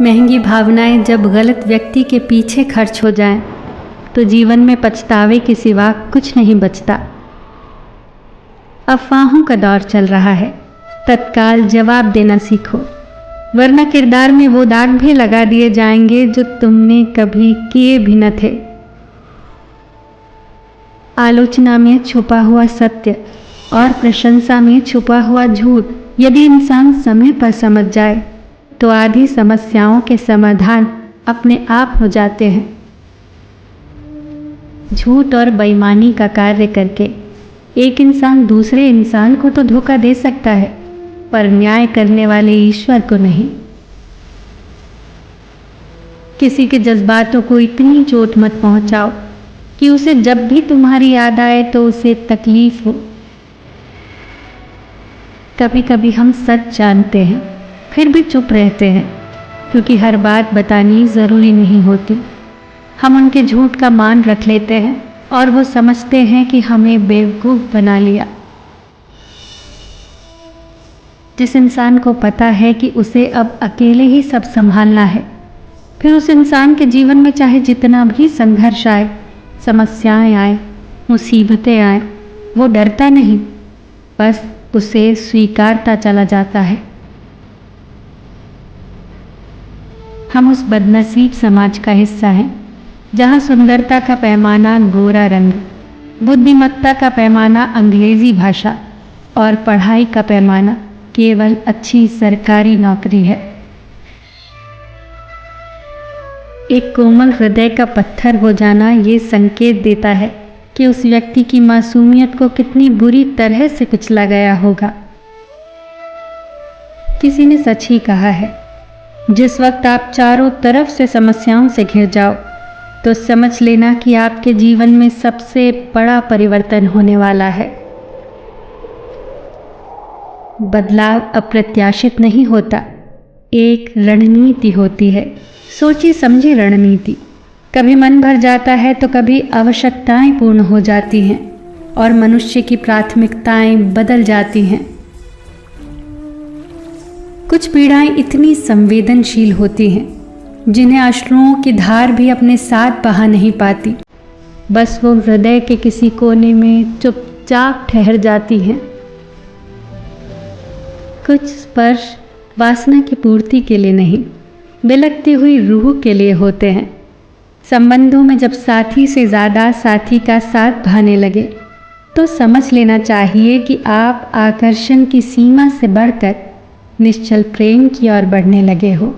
महंगी भावनाएं जब गलत व्यक्ति के पीछे खर्च हो जाएं, तो जीवन में पछतावे के सिवा कुछ नहीं बचता। अफवाहों का दौर चल रहा है, तत्काल जवाब देना सीखो, वरना किरदार में वो दाग भी लगा दिए जाएंगे जो तुमने कभी किए भी न थे। आलोचना में छुपा हुआ सत्य और प्रशंसा में छुपा हुआ झूठ यदि इंसान समय पर समझ जाए तो आधी समस्याओं के समाधान अपने आप हो जाते हैं। झूठ और बेईमानी का कार्य करके एक इंसान दूसरे इंसान को तो धोखा दे सकता है, पर न्याय करने वाले ईश्वर को नहीं। किसी के जज्बातों को इतनी चोट मत पहुंचाओ कि उसे जब भी तुम्हारी याद आए तो उसे तकलीफ हो। कभी कभी हम सच जानते हैं फिर भी चुप रहते हैं, क्योंकि हर बात बतानी ज़रूरी नहीं होती। हम उनके झूठ का मान रख लेते हैं और वो समझते हैं कि हमें बेवकूफ़ बना लिया। जिस इंसान को पता है कि उसे अब अकेले ही सब संभालना है, फिर उस इंसान के जीवन में चाहे जितना भी संघर्ष आए, समस्याएं आए, मुसीबतें आए, वो डरता नहीं, बस उसे स्वीकारता चला जाता है। हम उस बदनसीब समाज का हिस्सा हैं जहाँ सुंदरता का पैमाना गोरा रंग, बुद्धिमत्ता का पैमाना अंग्रेजी भाषा और पढ़ाई का पैमाना केवल अच्छी सरकारी नौकरी है। एक कोमल हृदय का पत्थर हो जाना ये संकेत देता है कि उस व्यक्ति की मासूमियत को कितनी बुरी तरह से कुचला गया होगा। किसी ने सच ही कहा है, जिस वक्त आप चारों तरफ से समस्याओं से घिर जाओ तो समझ लेना कि आपके जीवन में सबसे बड़ा परिवर्तन होने वाला है। बदलाव अप्रत्याशित नहीं होता, एक रणनीति होती है, सोची समझी रणनीति। कभी मन भर जाता है तो कभी आवश्यकताएं पूर्ण हो जाती हैं और मनुष्य की प्राथमिकताएं बदल जाती हैं। कुछ पीड़ाएं इतनी संवेदनशील होती हैं जिन्हें अश्रुओं की धार भी अपने साथ बहा नहीं पाती, बस वो हृदय के किसी कोने में चुपचाप ठहर जाती हैं। कुछ स्पर्श वासना की पूर्ति के लिए नहीं, बिलखती हुई रूह के लिए होते हैं। संबंधों में जब साथी से ज़्यादा साथी का साथ भाने लगे तो समझ लेना चाहिए कि आप आकर्षण की सीमा से बढ़कर निश्चल प्रेम की ओर बढ़ने लगे हो।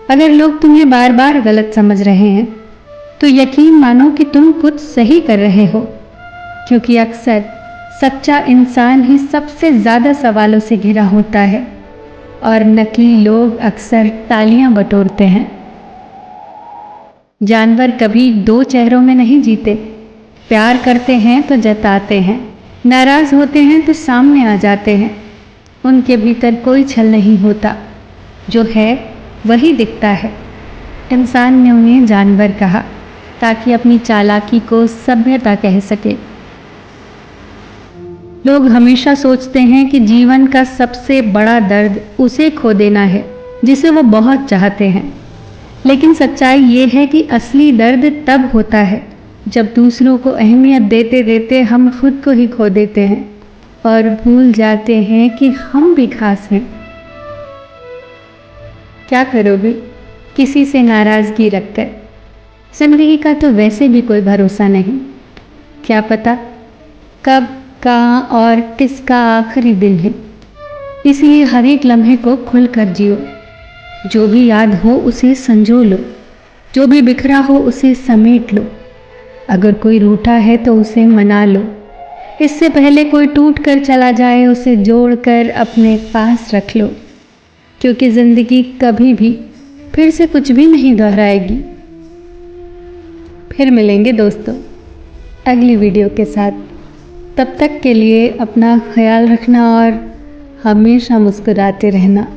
अगर लोग तुम्हें बार बार गलत समझ रहे हैं तो यकीन मानो कि तुम कुछ सही कर रहे हो, क्योंकि अक्सर सच्चा इंसान ही सबसे ज़्यादा सवालों से घिरा होता है और नकली लोग अक्सर तालियां बटोरते हैं। जानवर कभी दो चेहरों में नहीं जीते, प्यार करते हैं तो जताते हैं, नाराज़ होते हैं तो सामने आ जाते हैं। उनके भीतर कोई छल नहीं होता, जो है वही दिखता है। इंसान ने उन्हें जानवर कहा ताकि अपनी चालाकी को सभ्यता कह सके। लोग हमेशा सोचते हैं कि जीवन का सबसे बड़ा दर्द उसे खो देना है जिसे वो बहुत चाहते हैं, लेकिन सच्चाई ये है कि असली दर्द तब होता है जब दूसरों को अहमियत देते देते हम खुद को ही खो देते हैं और भूल जाते हैं कि हम भी खास हैं। क्या करोगे किसी से नाराज़गी रखकर? जिंदगी का तो वैसे भी कोई भरोसा नहीं, क्या पता कब, कहाँ और किसका आखिरी दिन है। इसलिए हर एक लम्हे को खुलकर जियो। जो भी याद हो उसे संजो लो, जो भी बिखरा हो उसे समेट लो। अगर कोई रूठा है तो उसे मना लो। इससे पहले कोई टूट कर चला जाए उसे जोड़कर अपने पास रख लो, क्योंकि ज़िंदगी कभी भी फिर से कुछ भी नहीं दोहराएगी। फिर मिलेंगे दोस्तों अगली वीडियो के साथ। तब तक के लिए अपना ख्याल रखना और हमेशा मुस्कुराते रहना।